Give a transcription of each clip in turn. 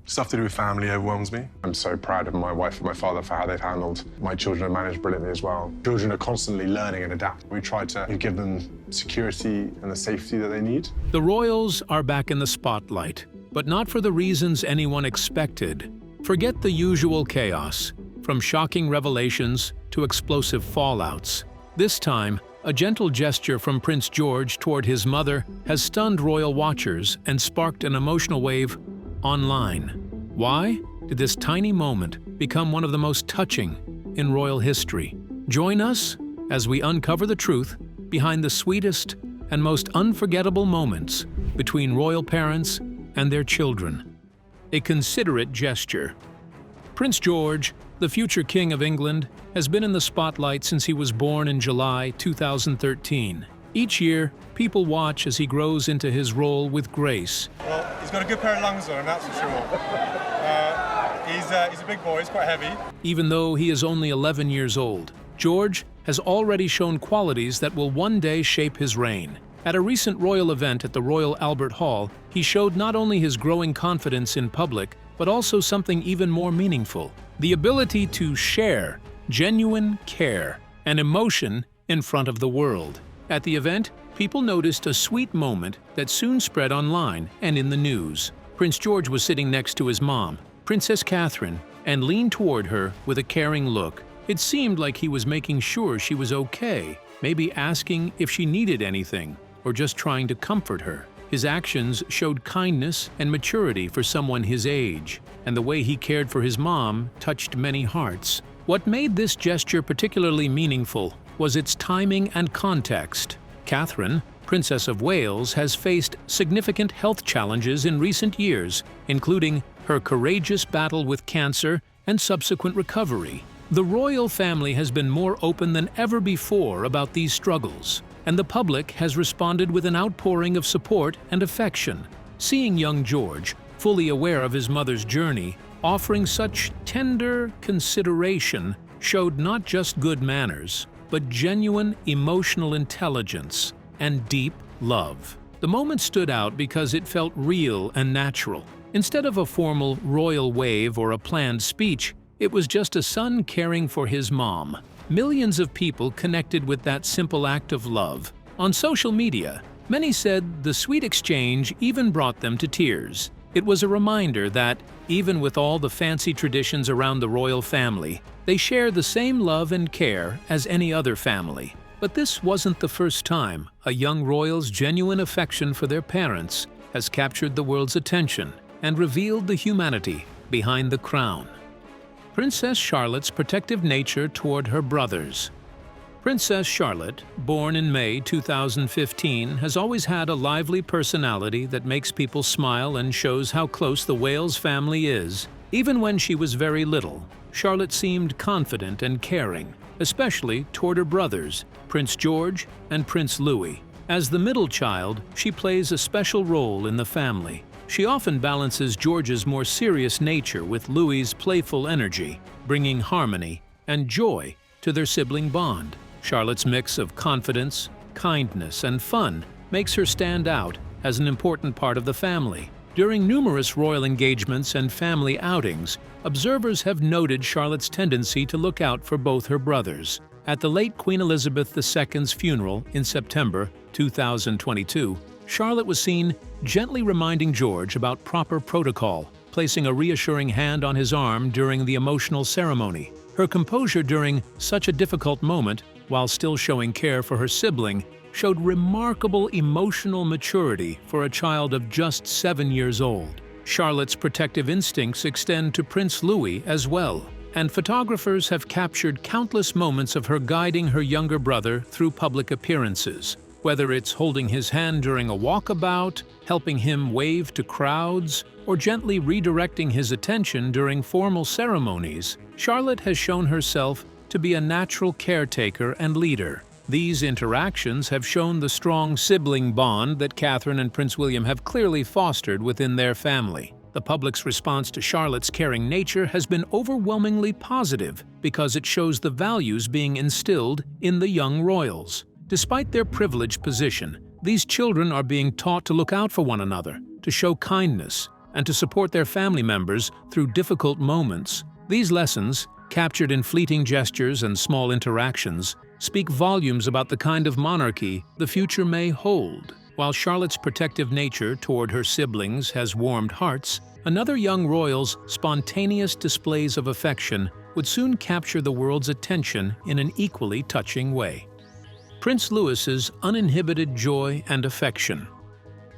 Stuff to do with family overwhelms me. I'm so proud of my wife and my father for how they've handled. My children are managed brilliantly as well. Children are constantly learning and adapting. We try to give them security and the safety that they need. The royals are back in the spotlight, but not for the reasons anyone expected. Forget the usual chaos, from shocking revelations to explosive fallouts. This time, a gentle gesture from Prince George toward his mother has stunned royal watchers and sparked an emotional wave online. Why did this tiny moment become one of the most touching in royal history? Join us as we uncover the truth behind the sweetest and most unforgettable moments between royal parents and their children. A considerate gesture. Prince George, the future King of England, has been in the spotlight since he was born in July 2013. Each year, people watch as he grows into his role with grace. Well, he's got a good pair of lungs on him, that's for sure. He's a big boy, he's quite heavy. Even though he is only 11 years old, George has already shown qualities that will one day shape his reign. At a recent royal event at the Royal Albert Hall, he showed not only his growing confidence in public, but also something even more meaningful: the ability to share genuine care and emotion in front of the world. At the event, people noticed a sweet moment that soon spread online and in the news. Prince George was sitting next to his mom, Princess Catherine, and leaned toward her with a caring look. It seemed like he was making sure she was okay, maybe asking if she needed anything, or just trying to comfort her. His actions showed kindness and maturity for someone his age, and the way he cared for his mom touched many hearts. What made this gesture particularly meaningful was its timing and context. Catherine, Princess of Wales, has faced significant health challenges in recent years, including her courageous battle with cancer and subsequent recovery. The royal family has been more open than ever before about these struggles, and the public has responded with an outpouring of support and affection. Seeing young George, fully aware of his mother's journey, offering such tender consideration showed not just good manners, but genuine emotional intelligence and deep love. The moment stood out because it felt real and natural. Instead of a formal royal wave or a planned speech, it was just a son caring for his mom. Millions of people connected with that simple act of love. On social media, many said the sweet exchange even brought them to tears. It was a reminder that, even with all the fancy traditions around the royal family, they share the same love and care as any other family. But this wasn't the first time a young royal's genuine affection for their parents has captured the world's attention and revealed the humanity behind the crown. Princess Charlotte's protective nature toward her brothers. Princess Charlotte, born in May 2015, has always had a lively personality that makes people smile and shows how close the Wales family is. Even when she was very little, Charlotte seemed confident and caring, especially toward her brothers, Prince George and Prince Louis. As the middle child, she plays a special role in the family. She often balances George's more serious nature with Louis's playful energy, bringing harmony and joy to their sibling bond. Charlotte's mix of confidence, kindness, and fun makes her stand out as an important part of the family. During numerous royal engagements and family outings, observers have noted Charlotte's tendency to look out for both her brothers. At the late Queen Elizabeth II's funeral in September 2022, Charlotte was seen gently reminding George about proper protocol, placing a reassuring hand on his arm during the emotional ceremony. Her composure during such a difficult moment, while still showing care for her sibling, showed remarkable emotional maturity for a child of just 7 years old. Charlotte's protective instincts extend to Prince Louis as well, and photographers have captured countless moments of her guiding her younger brother through public appearances. Whether it's holding his hand during a walkabout, helping him wave to crowds, or gently redirecting his attention during formal ceremonies, Charlotte has shown herself to be a natural caretaker and leader. These interactions have shown the strong sibling bond that Catherine and Prince William have clearly fostered within their family. The public's response to Charlotte's caring nature has been overwhelmingly positive because it shows the values being instilled in the young royals. Despite their privileged position, these children are being taught to look out for one another, to show kindness, and to support their family members through difficult moments. These lessons, captured in fleeting gestures and small interactions, speak volumes about the kind of monarchy the future may hold. While Charlotte's protective nature toward her siblings has warmed hearts, another young royal's spontaneous displays of affection would soon capture the world's attention in an equally touching way. Prince Louis's uninhibited joy and affection.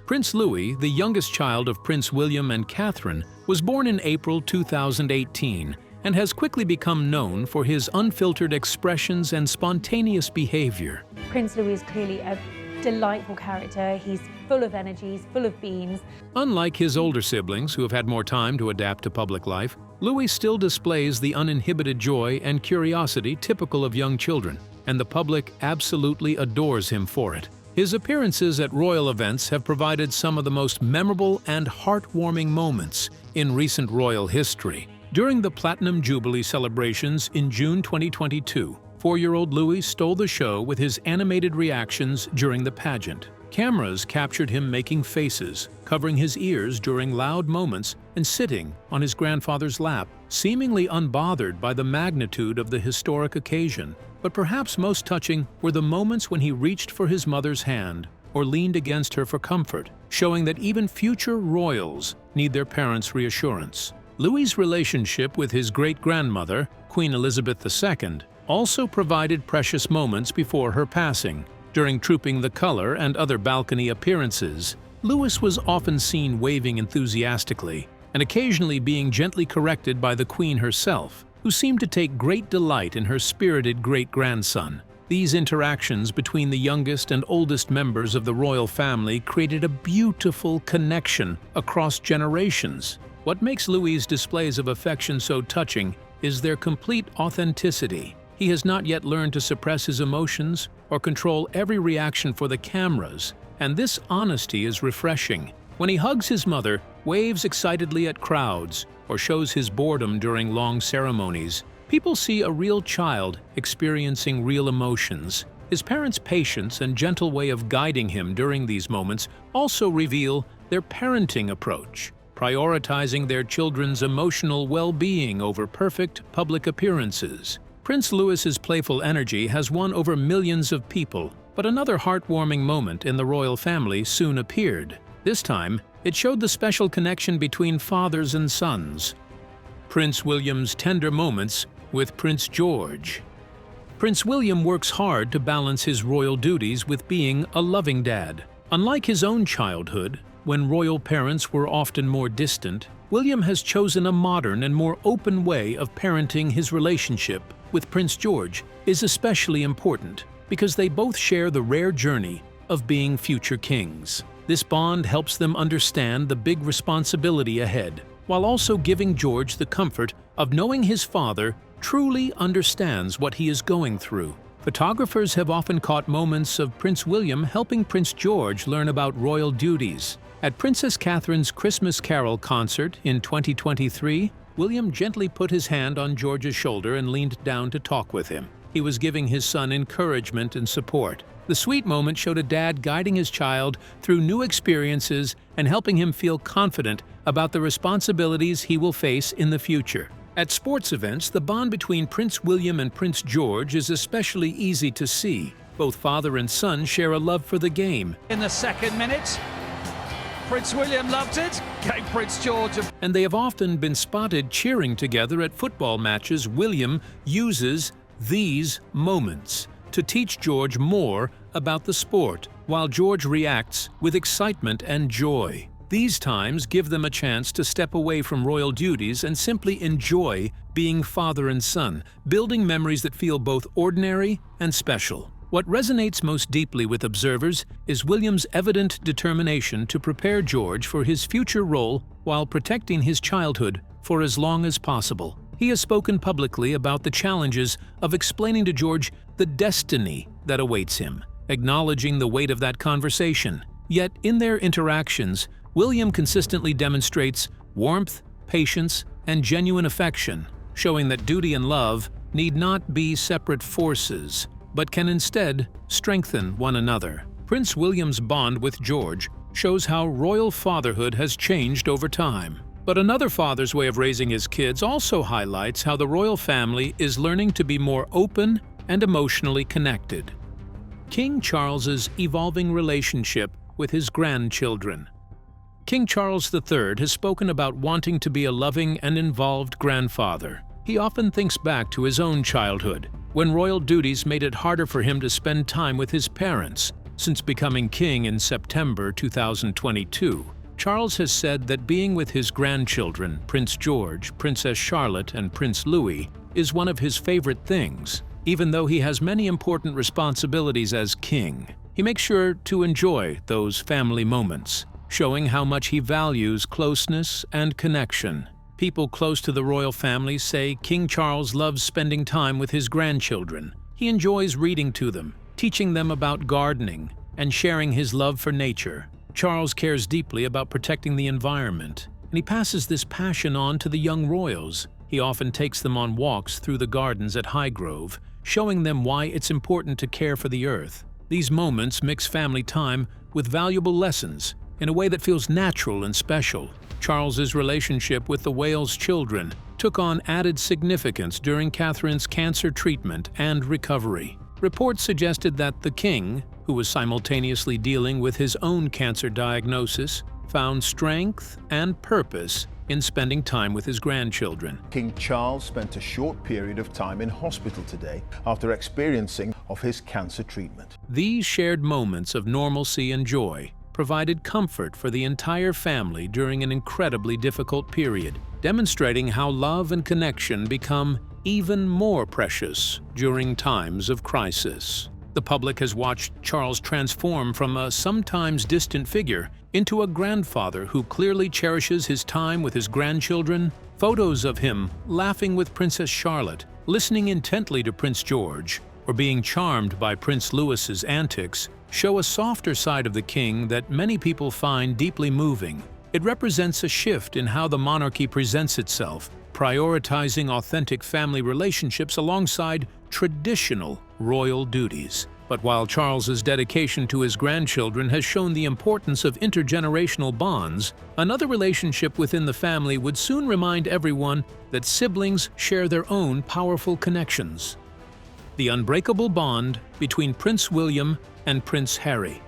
Prince Louis, the youngest child of Prince William and Catherine, was born in April 2018 and has quickly become known for his unfiltered expressions and spontaneous behavior. Prince Louis is clearly a delightful character. He's full of energy, he's full of beans. Unlike his older siblings who have had more time to adapt to public life, Louis still displays the uninhibited joy and curiosity typical of young children, and the public absolutely adores him for it. His appearances at royal events have provided some of the most memorable and heartwarming moments in recent royal history. During the Platinum Jubilee celebrations in June 2022, 4-year-old Louis stole the show with his animated reactions during the pageant. Cameras captured him making faces, covering his ears during loud moments, and sitting on his grandfather's lap, seemingly unbothered by the magnitude of the historic occasion. But perhaps most touching were the moments when he reached for his mother's hand or leaned against her for comfort, showing that even future royals need their parents' reassurance. Louis's relationship with his great-grandmother, Queen Elizabeth II, also provided precious moments before her passing. During Trooping the Colour and other balcony appearances, Louis was often seen waving enthusiastically and occasionally being gently corrected by the Queen herself, who seemed to take great delight in her spirited great-grandson. These interactions between the youngest and oldest members of the royal family created a beautiful connection across generations. What makes Louis's displays of affection so touching is their complete authenticity. He has not yet learned to suppress his emotions or control every reaction for the cameras, and this honesty is refreshing. When he hugs his mother, waves excitedly at crowds, or shows his boredom during long ceremonies, people see a real child experiencing real emotions. His parents' patience and gentle way of guiding him during these moments also reveal their parenting approach, prioritizing their children's emotional well-being over perfect public appearances. Prince Louis's playful energy has won over millions of people, but another heartwarming moment in the royal family soon appeared. This time, it showed the special connection between fathers and sons. Prince William's tender moments with Prince George. Prince William works hard to balance his royal duties with being a loving dad. Unlike his own childhood, when royal parents were often more distant, William has chosen a modern and more open way of parenting. His relationship with Prince George is especially important because they both share the rare journey of being future kings. This bond helps them understand the big responsibility ahead, while also giving George the comfort of knowing his father truly understands what he is going through. Photographers have often caught moments of Prince William helping Prince George learn about royal duties. At Princess Catherine's Christmas Carol concert in 2023, William gently put his hand on George's shoulder and leaned down to talk with him. He was giving his son encouragement and support. The sweet moment showed a dad guiding his child through new experiences and helping him feel confident about the responsibilities he will face in the future. At sports events, the bond between Prince William and Prince George is especially easy to see. Both father and son share a love for the game. In the second minute, Prince William loved it, gave Prince George a... And they have often been spotted cheering together at football matches. William uses these moments to teach George more about the sport, while George reacts with excitement and joy. These times give them a chance to step away from royal duties and simply enjoy being father and son, building memories that feel both ordinary and special. What resonates most deeply with observers is William's evident determination to prepare George for his future role while protecting his childhood for as long as possible. He has spoken publicly about the challenges of explaining to George the destiny that awaits him, acknowledging the weight of that conversation. Yet, in their interactions, William consistently demonstrates warmth, patience, and genuine affection, showing that duty and love need not be separate forces, but can instead strengthen one another. Prince William's bond with George shows how royal fatherhood has changed over time. But another father's way of raising his kids also highlights how the royal family is learning to be more open and emotionally connected. King Charles's evolving relationship with his grandchildren. King Charles III has spoken about wanting to be a loving and involved grandfather. He often thinks back to his own childhood, when royal duties made it harder for him to spend time with his parents. Since becoming king in September 2022, Charles has said that being with his grandchildren, Prince George, Princess Charlotte, and Prince Louis, is one of his favorite things. Even though he has many important responsibilities as king, he makes sure to enjoy those family moments, showing how much he values closeness and connection. People close to the royal family say King Charles loves spending time with his grandchildren. He enjoys reading to them, teaching them about gardening, and sharing his love for nature. Charles cares deeply about protecting the environment, and he passes this passion on to the young royals. He often takes them on walks through the gardens at Highgrove, showing them why it's important to care for the earth. These moments mix family time with valuable lessons in a way that feels natural and special. Charles's relationship with the Wales children took on added significance during Catherine's cancer treatment and recovery. Reports suggested that the king, who was simultaneously dealing with his own cancer diagnosis, found strength and purpose in spending time with his grandchildren. King Charles spent a short period of time in hospital today after experiencing of his cancer treatment. These shared moments of normalcy and joy provided comfort for the entire family during an incredibly difficult period, demonstrating how love and connection become even more precious during times of crisis. The public has watched Charles transform from a sometimes distant figure into a grandfather who clearly cherishes his time with his grandchildren. Photos of him laughing with Princess Charlotte, listening intently to Prince George, or being charmed by Prince Louis's antics show a softer side of the king that many people find deeply moving. It represents a shift in how the monarchy presents itself, prioritizing authentic family relationships alongside traditional royal duties. But while Charles's dedication to his grandchildren has shown the importance of intergenerational bonds, another relationship within the family would soon remind everyone that siblings share their own powerful connections. The unbreakable bond between Prince William and Prince Harry.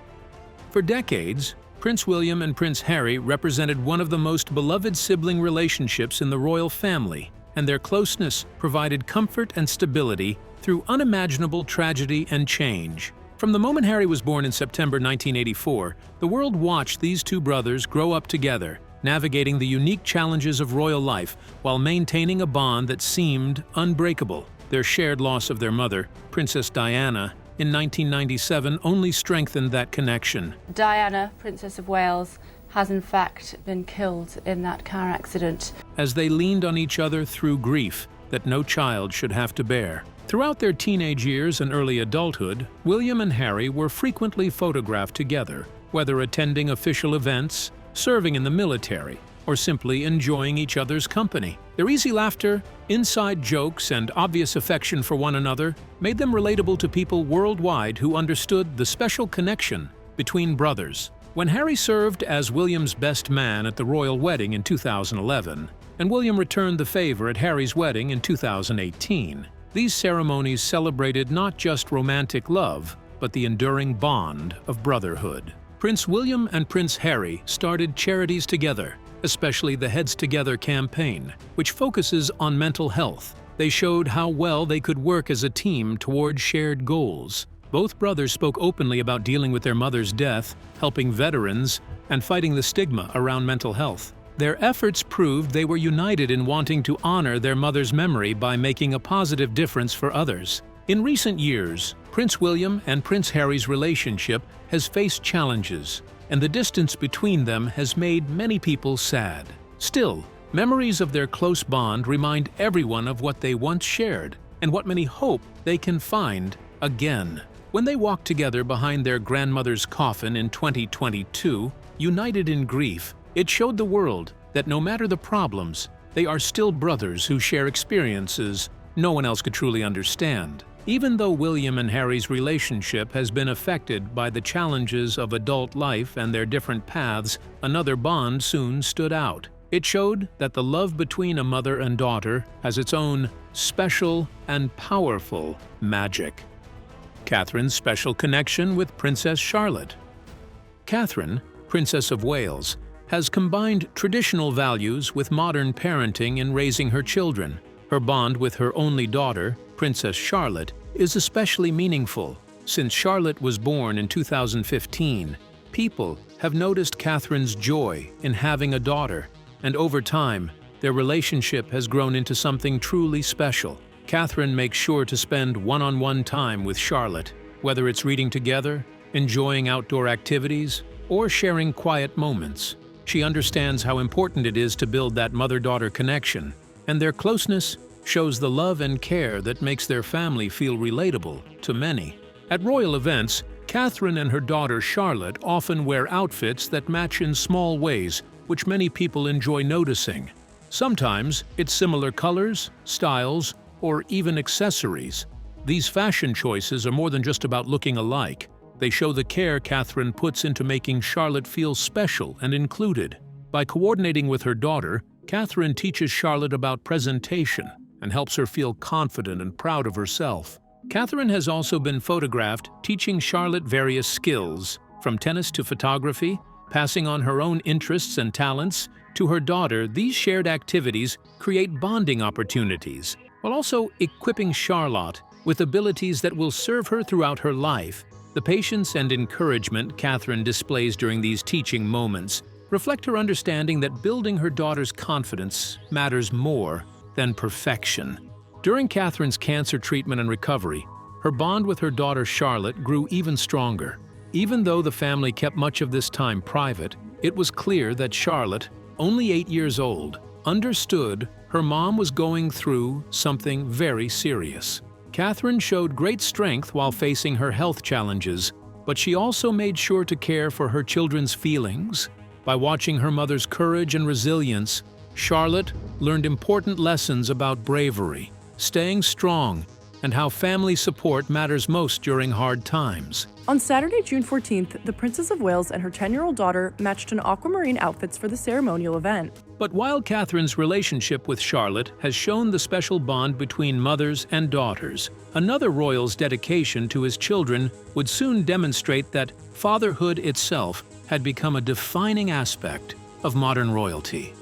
For decades, Prince William and Prince Harry represented one of the most beloved sibling relationships in the royal family, and their closeness provided comfort and stability through unimaginable tragedy and change. From the moment Harry was born in September 1984, the world watched these two brothers grow up together, navigating the unique challenges of royal life while maintaining a bond that seemed unbreakable. Their shared loss of their mother, Princess Diana, in 1997 only strengthened that connection. Diana, Princess of Wales, has in fact been killed in that car accident. As they leaned on each other through grief that no child should have to bear. Throughout their teenage years and early adulthood, William and Harry were frequently photographed together, whether attending official events, serving in the military, or simply enjoying each other's company. Their easy laughter, inside jokes, and obvious affection for one another made them relatable to people worldwide who understood the special connection between brothers. When Harry served as William's best man at the royal wedding in 2011, and William returned the favor at Harry's wedding in 2018, these ceremonies celebrated not just romantic love, but the enduring bond of brotherhood. Prince William and Prince Harry started charities together, especially the Heads Together campaign, which focuses on mental health. They showed how well they could work as a team toward shared goals. Both brothers spoke openly about dealing with their mother's death, helping veterans, and fighting the stigma around mental health. Their efforts proved they were united in wanting to honor their mother's memory by making a positive difference for others. In recent years, Prince William and Prince Harry's relationship has faced challenges, and the distance between them has made many people sad. Still, memories of their close bond remind everyone of what they once shared and what many hope they can find again. When they walked together behind their grandmother's coffin in 2022, united in grief, it showed the world that no matter the problems, they are still brothers who share experiences no one else could truly understand. Even though William and Harry's relationship has been affected by the challenges of adult life and their different paths, another bond soon stood out. It showed that the love between a mother and daughter has its own special and powerful magic. Catherine's special connection with Princess Charlotte. Catherine, Princess of Wales, has combined traditional values with modern parenting in raising her children. Her bond with her only daughter, Princess Charlotte, is especially meaningful. Since Charlotte was born in 2015, people have noticed Catherine's joy in having a daughter, and over time, their relationship has grown into something truly special. Catherine makes sure to spend one-on-one time with Charlotte, whether it's reading together, enjoying outdoor activities, or sharing quiet moments. She understands how important it is to build that mother-daughter connection, and their closeness shows the love and care that makes their family feel relatable to many. At royal events, Catherine and her daughter Charlotte often wear outfits that match in small ways, which many people enjoy noticing. Sometimes it's similar colors, styles, or even accessories. These fashion choices are more than just about looking alike. They show the care Catherine puts into making Charlotte feel special and included. By coordinating with her daughter, Catherine teaches Charlotte about presentation and helps her feel confident and proud of herself. Catherine has also been photographed teaching Charlotte various skills, from tennis to photography, passing on her own interests and talents to her daughter. These shared activities create bonding opportunities, while also equipping Charlotte with abilities that will serve her throughout her life. The patience and encouragement Catherine displays during these teaching moments reflect her understanding that building her daughter's confidence matters more than perfection. During Catherine's cancer treatment and recovery, her bond with her daughter Charlotte grew even stronger. Even though the family kept much of this time private, it was clear that Charlotte, only 8 years old, understood her mom was going through something very serious. Catherine showed great strength while facing her health challenges, but she also made sure to care for her children's feelings. By watching her mother's courage and resilience, Charlotte learned important lessons about bravery, staying strong, and how family support matters most during hard times. On Saturday, June 14th, the Princess of Wales and her 10-year-old daughter matched in aquamarine outfits for the ceremonial event. But while Catherine's relationship with Charlotte has shown the special bond between mothers and daughters, another royal's dedication to his children would soon demonstrate that fatherhood itself had become a defining aspect of modern royalty.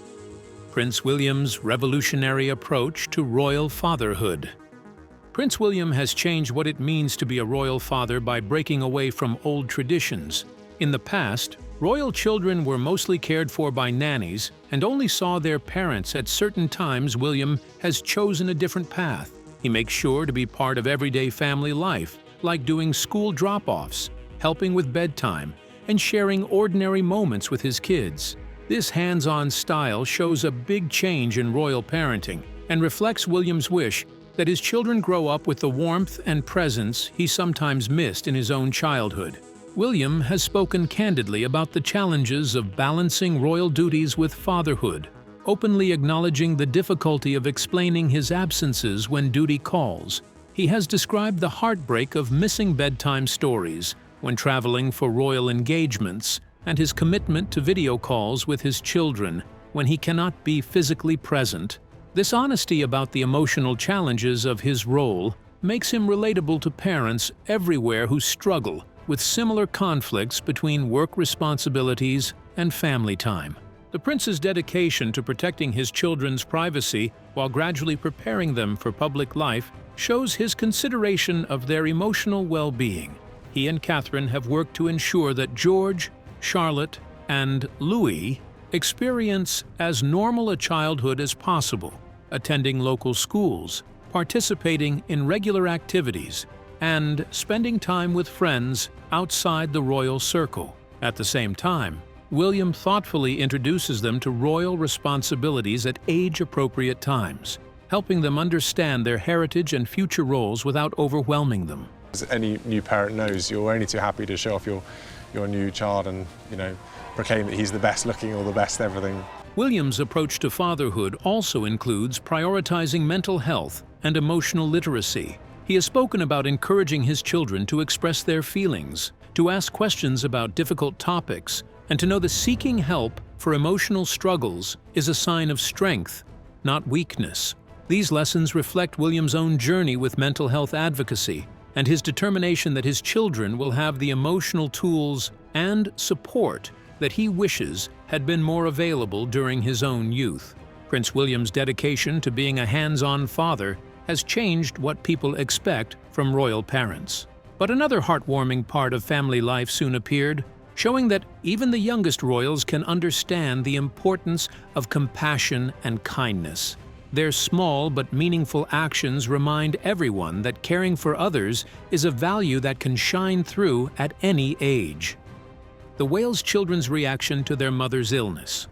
Prince William's revolutionary approach to royal fatherhood. Prince William has changed what it means to be a royal father by breaking away from old traditions. In the past, royal children were mostly cared for by nannies and only saw their parents at certain times. William has chosen a different path. He makes sure to be part of everyday family life, like doing school drop-offs, helping with bedtime, and sharing ordinary moments with his kids. This hands-on style shows a big change in royal parenting and reflects William's wish that his children grow up with the warmth and presence he sometimes missed in his own childhood. William has spoken candidly about the challenges of balancing royal duties with fatherhood, openly acknowledging the difficulty of explaining his absences when duty calls. He has described the heartbreak of missing bedtime stories when traveling for royal engagements and his commitment to video calls with his children when he cannot be physically present. This honesty about the emotional challenges of his role makes him relatable to parents everywhere who struggle with similar conflicts between work responsibilities and family time. The prince's dedication to protecting his children's privacy while gradually preparing them for public life shows his consideration of their emotional well-being. He and Catherine have worked to ensure that George, Charlotte, and Louis experience as normal a childhood as possible, attending local schools, participating in regular activities, and spending time with friends outside the royal circle. At the same time, William thoughtfully introduces them to royal responsibilities at age-appropriate times, helping them understand their heritage and future roles without overwhelming them. As any new parent knows, you're only too happy to show off your new child and, proclaim that he's the best looking or the best everything. William's approach to fatherhood also includes prioritizing mental health and emotional literacy. He has spoken about encouraging his children to express their feelings, to ask questions about difficult topics, and to know that seeking help for emotional struggles is a sign of strength, not weakness. These lessons reflect William's own journey with mental health advocacy and his determination that his children will have the emotional tools and support that he wishes had been more available during his own youth. Prince William's dedication to being a hands-on father has changed what people expect from royal parents. But another heartwarming part of family life soon appeared, showing that even the youngest royals can understand the importance of compassion and kindness. Their small but meaningful actions remind everyone that caring for others is a value that can shine through at any age. The Wales children's reaction to their mother's illness.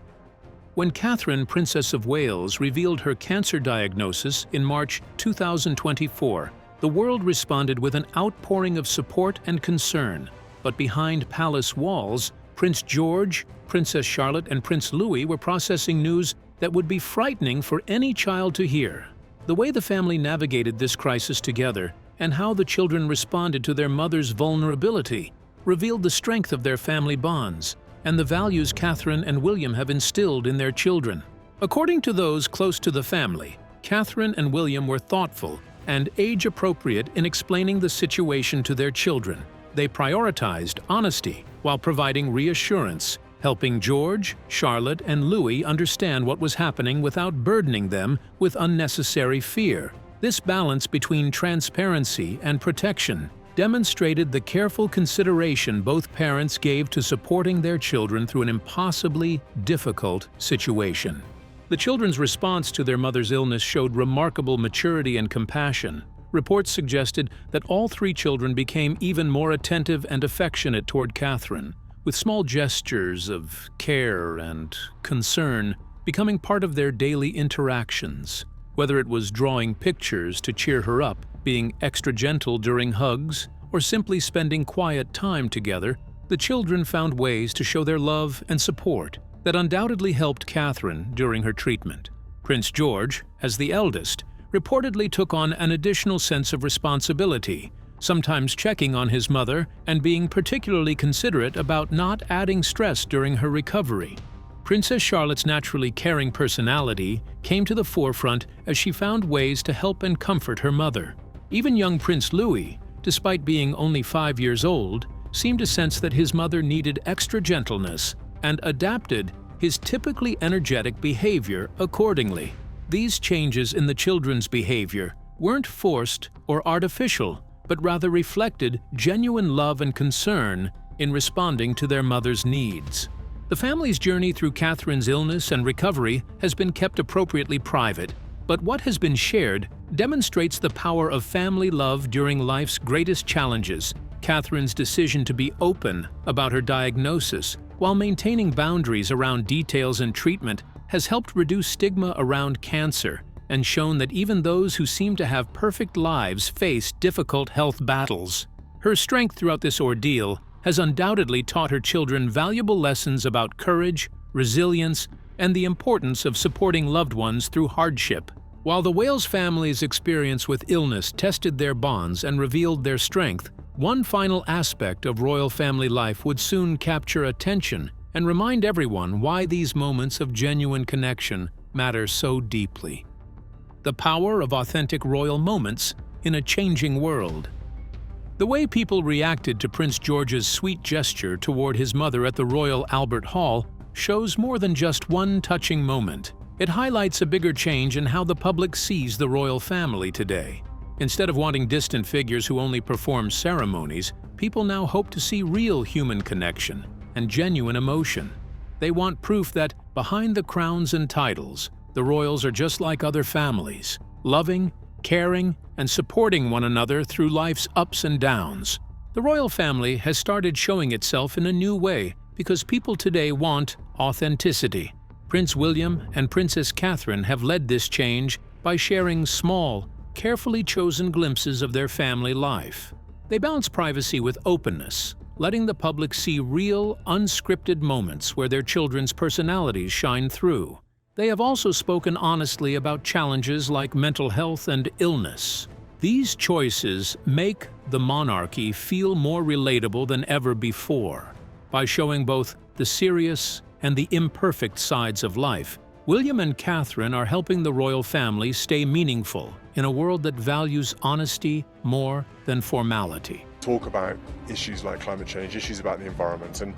When Catherine, Princess of Wales, revealed her cancer diagnosis in March 2024, the world responded with an outpouring of support and concern. But behind palace walls, Prince George, Princess Charlotte, and Prince Louis were processing news that would be frightening for any child to hear. The way the family navigated this crisis together and how the children responded to their mother's vulnerability revealed the strength of their family bonds and the values Catherine and William have instilled in their children. According to those close to the family, Catherine and William were thoughtful and age-appropriate in explaining the situation to their children. They prioritized honesty while providing reassurance, helping George, Charlotte, and Louis understand what was happening without burdening them with unnecessary fear. This balance between transparency and protection demonstrated the careful consideration both parents gave to supporting their children through an impossibly difficult situation. The children's response to their mother's illness showed remarkable maturity and compassion. Reports suggested that all three children became even more attentive and affectionate toward Catherine, with small gestures of care and concern becoming part of their daily interactions. Whether it was drawing pictures to cheer her up, being extra gentle during hugs, or simply spending quiet time together, the children found ways to show their love and support that undoubtedly helped Catherine during her treatment. Prince George, as the eldest, reportedly took on an additional sense of responsibility, sometimes checking on his mother and being particularly considerate about not adding stress during her recovery. Princess Charlotte's naturally caring personality came to the forefront as she found ways to help and comfort her mother. Even young Prince Louis, despite being only 5 years old, seemed to sense that his mother needed extra gentleness and adapted his typically energetic behavior accordingly. These changes in the children's behavior weren't forced or artificial, but rather reflected genuine love and concern in responding to their mother's needs. The family's journey through Catherine's illness and recovery has been kept appropriately private, but what has been shared demonstrates the power of family love during life's greatest challenges. Catherine's decision to be open about her diagnosis while maintaining boundaries around details and treatment has helped reduce stigma around cancer and shown that even those who seem to have perfect lives face difficult health battles. Her strength throughout this ordeal has undoubtedly taught her children valuable lessons about courage, resilience, and the importance of supporting loved ones through hardship. While the Wales family's experience with illness tested their bonds and revealed their strength, one final aspect of royal family life would soon capture attention and remind everyone why these moments of genuine connection matter so deeply. The power of authentic royal moments in a changing world. The way people reacted to Prince George's sweet gesture toward his mother at the Royal Albert Hall shows more than just one touching moment. It highlights a bigger change in how the public sees the royal family today. Instead of wanting distant figures who only perform ceremonies, people now hope to see real human connection and genuine emotion. They want proof that, behind the crowns and titles, the royals are just like other families, loving, caring, and supporting one another through life's ups and downs. The royal family has started showing itself in a new way because people today want authenticity. Prince William and Princess Catherine have led this change by sharing small, carefully chosen glimpses of their family life. They balance privacy with openness, letting the public see real, unscripted moments where their children's personalities shine through. They have also spoken honestly about challenges like mental health and illness. These choices make the monarchy feel more relatable than ever before. By showing both the serious and the imperfect sides of life, William and Catherine are helping the royal family stay meaningful in a world that values honesty more than formality. Talk about issues like climate change, issues about the environment, and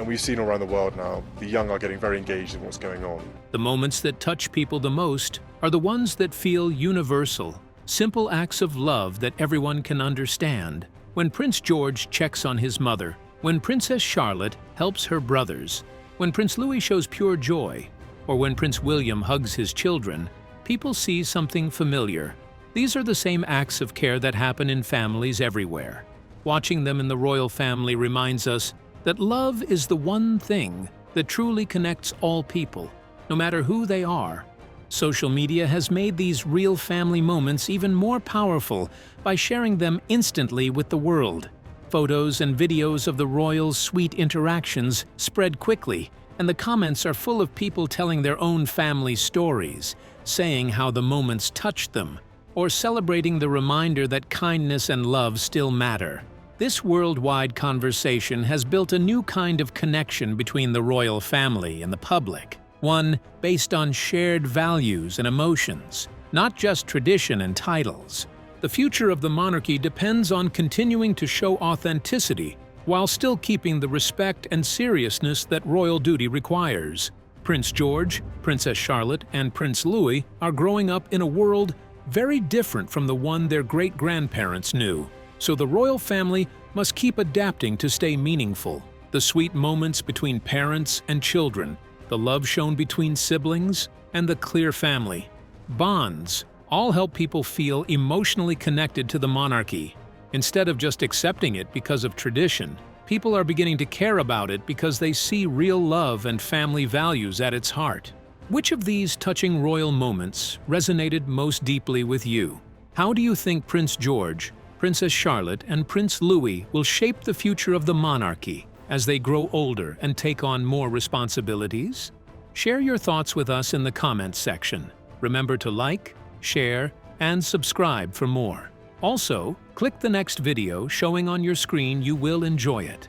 we've seen all around the world now, the young are getting very engaged in what's going on. The moments that touch people the most are the ones that feel universal, simple acts of love that everyone can understand. When Prince George checks on his mother, when Princess Charlotte helps her brothers, when Prince Louis shows pure joy, or when Prince William hugs his children, people see something familiar. These are the same acts of care that happen in families everywhere. Watching them in the royal family reminds us that love is the one thing that truly connects all people, no matter who they are. Social media has made these real family moments even more powerful by sharing them instantly with the world. Photos and videos of the royals' sweet interactions spread quickly, and the comments are full of people telling their own family stories, saying how the moments touched them, or celebrating the reminder that kindness and love still matter. This worldwide conversation has built a new kind of connection between the royal family and the public, one based on shared values and emotions, not just tradition and titles. The future of the monarchy depends on continuing to show authenticity while still keeping the respect and seriousness that royal duty requires. Prince George, Princess Charlotte, and Prince Louis are growing up in a world very different from the one their great-grandparents knew. So the royal family must keep adapting to stay meaningful. The sweet moments between parents and children, the love shown between siblings, and the clear family bonds all help people feel emotionally connected to the monarchy. Instead of just accepting it because of tradition, people are beginning to care about it because they see real love and family values at its heart. Which of these touching royal moments resonated most deeply with you? How do you think Prince George, Princess Charlotte, and Prince Louis will shape the future of the monarchy as they grow older and take on more responsibilities? Share your thoughts with us in the comments section. Remember to like, share, and subscribe for more. Also, click the next video showing on your screen. You will enjoy it.